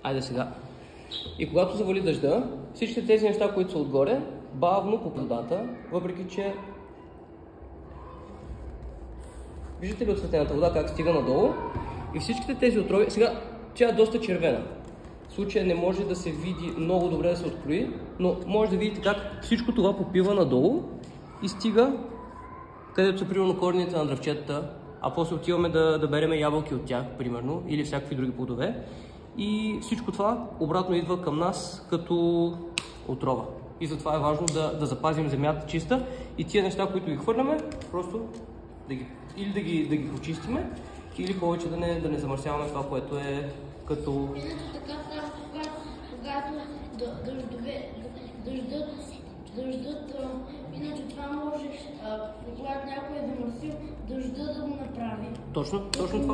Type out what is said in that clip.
Айде сега. И когато завали дъжда, всички тези неща, които са отгоре, бавно по водата, въпреки че... Виждате ли осветената вода как стига надолу? И всичките тези отрови... Сега, тя е доста червена. В случая не може да се види много добре да се открои, но може да видите как всичко това попива надолу и стига където са примерно корените на дръвчетата, а после отиваме да береме ябълки от тях, примерно, или всякакви други плодове. И всичко това обратно идва към нас като отрова. И затова е важно да запазим земята чиста и тия неща, които ги хвърляме, просто или да ги почистиме, или повече да не замърсяваме това, което е като... Дъждът, иначе това може, когато някой е замърсил, дъжда да го направи. Точно това.